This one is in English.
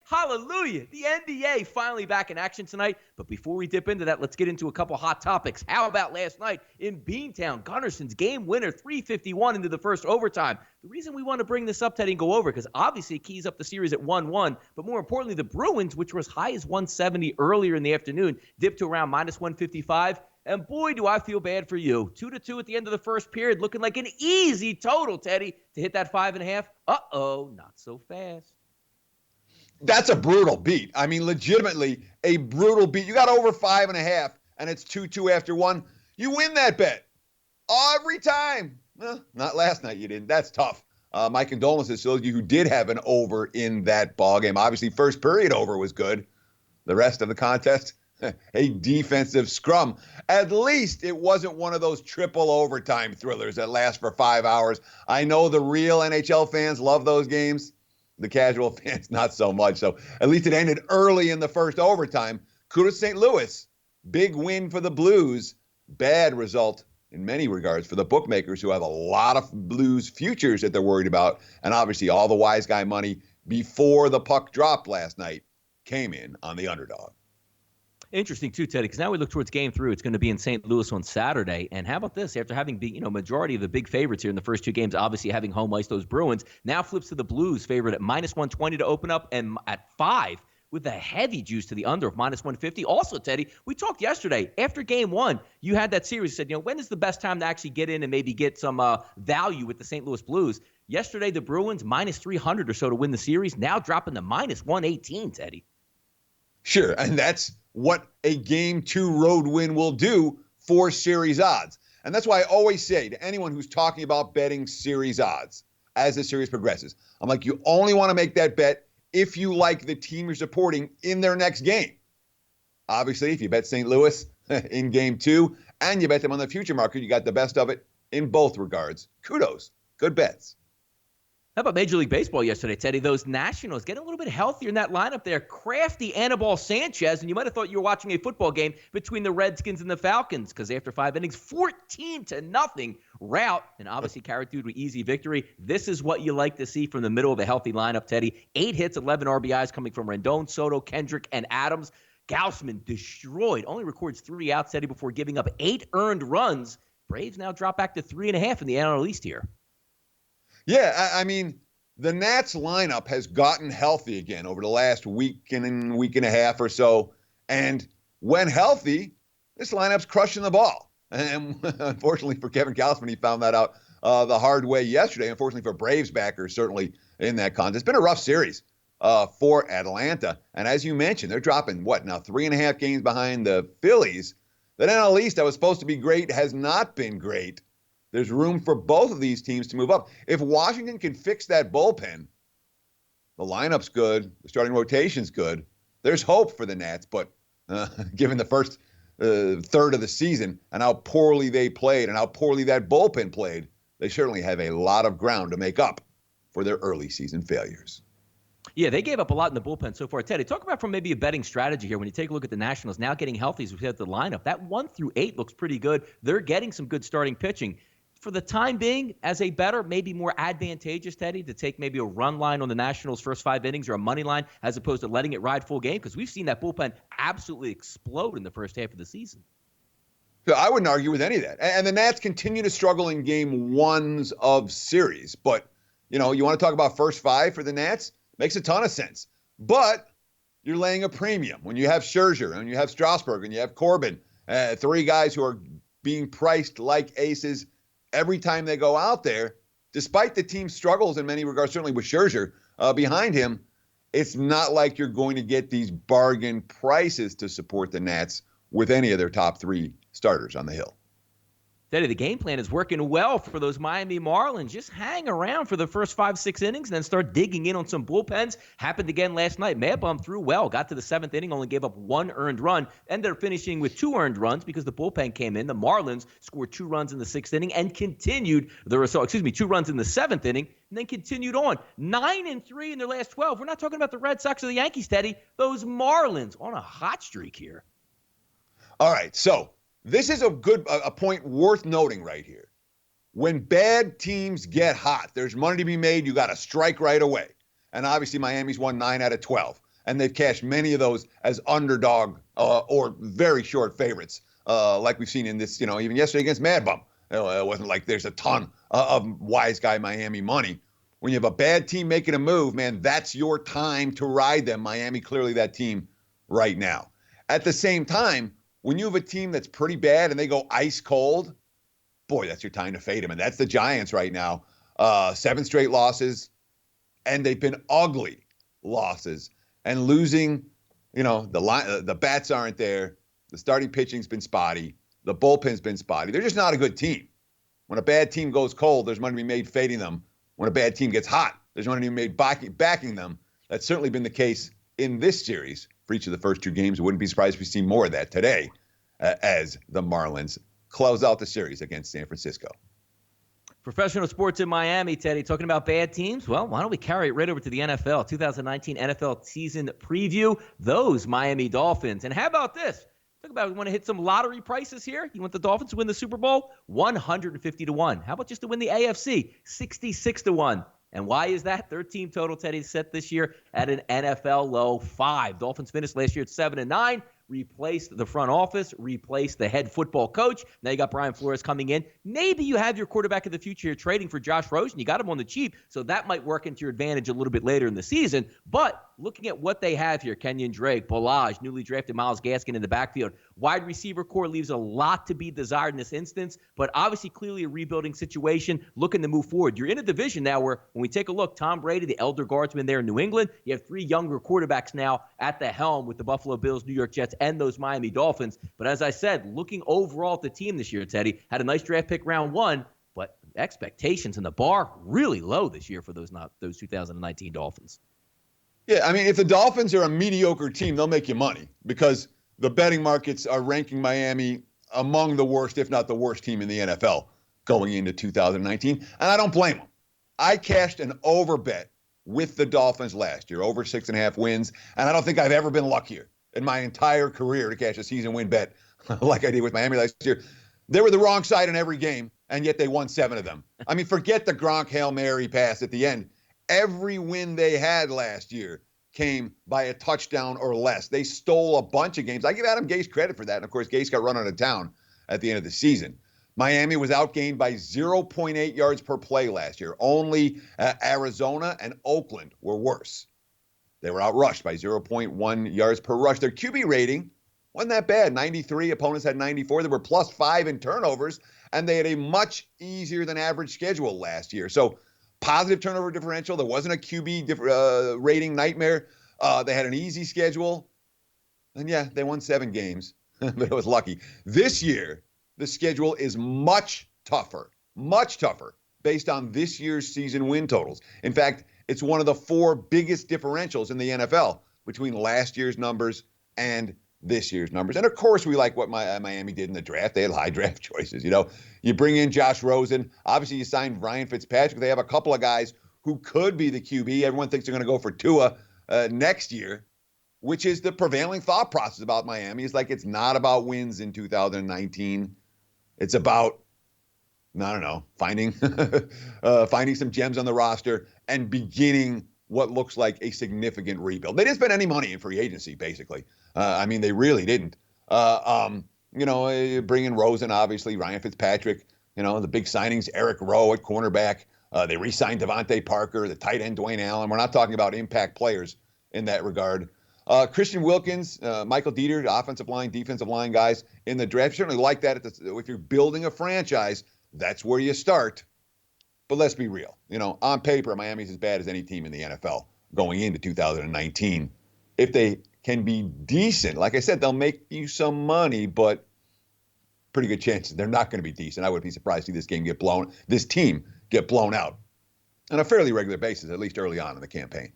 Hallelujah. The NBA finally back in action tonight. But before we dip into that, let's get into a couple hot topics. How about last night in Beantown? Gunnarson's game winner, 3:51 into the first overtime. The reason we want to bring this up, Teddy, and go over, because obviously it keys up the series at 1-1. But more importantly, the Bruins, which were as high as 170 earlier in the afternoon, dipped to around minus 155. And boy, do I feel bad for you. 2-2 at the end of the first period, looking like an easy total, Teddy, to hit that 5.5. Uh-oh, not so fast. That's a brutal beat. I mean, legitimately a brutal beat. You got over 5.5, and it's 2-2 after one. You win that bet every time. Not last night, you didn't. That's tough. My condolences to those of you who did have an over in that ball game. Obviously, first period over was good. The rest of the contest, a defensive scrum. At least it wasn't one of those triple overtime thrillers that last for 5 hours. I know the real NHL fans love those games. The casual fans, not so much. So at least it ended early in the first overtime. Kudos to St. Louis. Big win for the Blues. Bad result in many regards for the bookmakers who have a lot of Blues futures that they're worried about. And obviously all the wise guy money before the puck dropped last night came in on the underdog. Interesting, too, Teddy, because now we look towards Game 3. It's going to be in St. Louis on Saturday. And how about this? After having been, majority of the big favorites here in the first two games, obviously having home ice those Bruins, now flips to the Blues favorite at minus 120 to open up and at 5 with a heavy juice to the under of minus 150. Also, Teddy, we talked yesterday. After Game 1, you had that series. You said, when is the best time to actually get in and maybe get some value with the St. Louis Blues? Yesterday, the Bruins, minus 300 or so to win the series, now dropping to minus 118, Teddy. Sure, and that's what a Game 2 road win will do for series odds. And that's why I always say to anyone who's talking about betting series odds as the series progresses, I'm like, you only want to make that bet if you like the team you're supporting in their next game. Obviously, if you bet St. Louis in Game 2 and you bet them on the future market, you got the best of it in both regards. Kudos. Good bets. How about Major League Baseball yesterday, Teddy? Those Nationals getting a little bit healthier in that lineup there. Crafty Anibal Sanchez, and you might have thought you were watching a football game between the Redskins and the Falcons, because after 5 innings, 14-0 rout, and obviously carried through to an easy victory. This is what you like to see from the middle of a healthy lineup, Teddy. 8 hits, 11 RBIs coming from Rendon, Soto, Kendrick, and Adams. Gausman destroyed, only records 3 outs, Teddy, before giving up 8 earned runs. Braves now drop back to 3.5 in the NL East here. Yeah, I mean, the Nats lineup has gotten healthy again over the last week and a half or so. And when healthy, this lineup's crushing the ball. And unfortunately for Kevin Gausman, he found that out the hard way yesterday. Unfortunately for Braves backers, certainly in that contest. It's been a rough series for Atlanta. And as you mentioned, they're dropping, 3.5 games behind the Phillies. The NL East that was supposed to be great has not been great. There's room for both of these teams to move up. If Washington can fix that bullpen, the lineup's good, the starting rotation's good, there's hope for the Nats. But given the first third of the season and how poorly they played and how poorly that bullpen played, they certainly have a lot of ground to make up for their early season failures. Yeah, they gave up a lot in the bullpen so far. Teddy, talk about from maybe a betting strategy here. When you take a look at the Nationals now getting healthy as we head to the lineup, that 1-8 looks pretty good. They're getting some good starting pitching. For the time being, as a bettor, maybe more advantageous, Teddy, to take maybe a run line on the Nationals' first 5 innings or a money line as opposed to letting it ride full game? Because we've seen that bullpen absolutely explode in the first half of the season. So I wouldn't argue with any of that. And the Nats continue to struggle in Game 1s of series. But, you want to talk about first 5 for the Nats? Makes a ton of sense. But you're laying a premium when you have Scherzer and you have Strasburg and you have Corbin, 3 guys who are being priced like aces every time they go out there, despite the team's struggles in many regards, certainly with Scherzer behind him. It's not like you're going to get these bargain prices to support the Nats with any of their top 3 starters on the hill. Teddy, the game plan is working well for those Miami Marlins. Just hang around for the first 5-6 innings and then start digging in on some bullpens. Happened again last night. Mayabum threw well, got to the 7th inning, only gave up 1 earned run. Ended up finishing with 2 earned runs because the bullpen came in. The Marlins scored 2 runs in the 6th inning and continued 2 runs in the 7th inning and then continued on. 9-3 in their last 12. We're not talking about the Red Sox or the Yankees, Teddy. Those Marlins on a hot streak here. All right, so this is a point worth noting right here. When bad teams get hot, there's money to be made. You got to strike right away. And obviously Miami's won 9 out of 12. and they've cashed many of those as underdog or very short favorites, like we've seen in this, even yesterday against Mad Bum. It wasn't like there's a ton of wise guy Miami money. When you have a bad team making a move, man, that's your time to ride them. Miami, clearly that team right now. At the same time, when you have a team that's pretty bad and they go ice cold, boy, that's your time to fade them. And that's the Giants right now. 7 straight losses, and they've been ugly losses. And losing, the bats aren't there. The starting pitching's been spotty. The bullpen's been spotty. They're just not a good team. When a bad team goes cold, there's money to be made fading them. When a bad team gets hot, there's money to be made backing them. That's certainly been the case in this series for each of the first 2 games. I wouldn't be surprised if we see more of that today as the Marlins close out the series against San Francisco. Professional sports in Miami, Teddy, talking about bad teams. Well, why don't we carry it right over to the NFL? 2019 NFL season preview. Those Miami Dolphins. And how about this? Talk about, we want to hit some lottery prices here. You want the Dolphins to win the Super Bowl? 150-1. How about just to win the AFC? 66-1. And why is that? Their team total, Teddy, set this year at an NFL low 5. Dolphins finished last year at 7-9. Replaced the front office, replaced the head football coach. Now you got Brian Flores coming in. Maybe you have your quarterback of the future. You're trading for Josh Rosen. You got him on the cheap, so that might work into your advantage a little bit later in the season. But looking at what they have here, Kenyon Drake, Balaj, newly drafted Myles Gaskin in the backfield. Wide receiver core leaves a lot to be desired in this instance, but obviously clearly a rebuilding situation, looking to move forward. You're in a division now where, when we take a look, Tom Brady, the elder guardsman there in New England, you have 3 younger quarterbacks now at the helm with the Buffalo Bills, New York Jets, and those Miami Dolphins. But as I said, looking overall at the team this year, Teddy, had a nice draft pick round 1, but expectations and the bar really low this year for those 2019 Dolphins. Yeah, I mean, if the Dolphins are a mediocre team, they'll make you money because the betting markets are ranking Miami among the worst, if not the worst team in the NFL going into 2019. And I don't blame them. I cashed an over bet with the Dolphins last year, over 6.5 wins. And I don't think I've ever been luckier in my entire career to cash a season win bet like I did with Miami last year. They were the wrong side in every game, and yet they won 7 of them. I mean, forget the Gronk Hail Mary pass at the end. Every win they had last year came by a touchdown or less. They stole a bunch of games. I give Adam Gase credit for that. And, of course, Gase got run out of town at the end of the season. Miami was outgained by 0.8 yards per play last year. Only Arizona and Oakland were worse. They were outrushed by 0.1 yards per rush. Their QB rating wasn't that bad. 93. Opponents had 94. They were +5 in turnovers, and they had a much easier than average schedule last year. So positive turnover differential. There wasn't a QB rating nightmare. They had an easy schedule. And, yeah, they won 7 games, but it was lucky. This year, the schedule is much tougher based on this year's season win totals. In fact, it's one of the 4 biggest differentials in the NFL between last year's numbers and this year's numbers. And, of course, we like what Miami did in the draft. They had high draft choices. You bring in Josh Rosen. Obviously, you signed Ryan Fitzpatrick. They have a couple of guys who could be the QB. Everyone thinks they're going to go for Tua next year, which is the prevailing thought process about Miami. It's like it's not about wins in 2019. It's about, I don't know, finding some gems on the roster and beginning what looks like a significant rebuild. They didn't spend any money in free agency, basically. I mean, they really didn't. Bring in Rosen, obviously, Ryan Fitzpatrick, the big signings, Eric Rowe at cornerback. They re-signed Devontae Parker, the tight end Dwayne Allen. We're not talking about impact players in that regard. Christian Wilkins, Michael Dieter, offensive line, defensive line guys in the draft. Certainly like that. If you're building a franchise, that's where you start. But let's be real. On paper, Miami's as bad as any team in the NFL going into 2019. If they can be decent, like I said, they'll make you some money, but pretty good chances they're not going to be decent. I would be surprised to see this team get blown out on a fairly regular basis, at least early on in the campaign.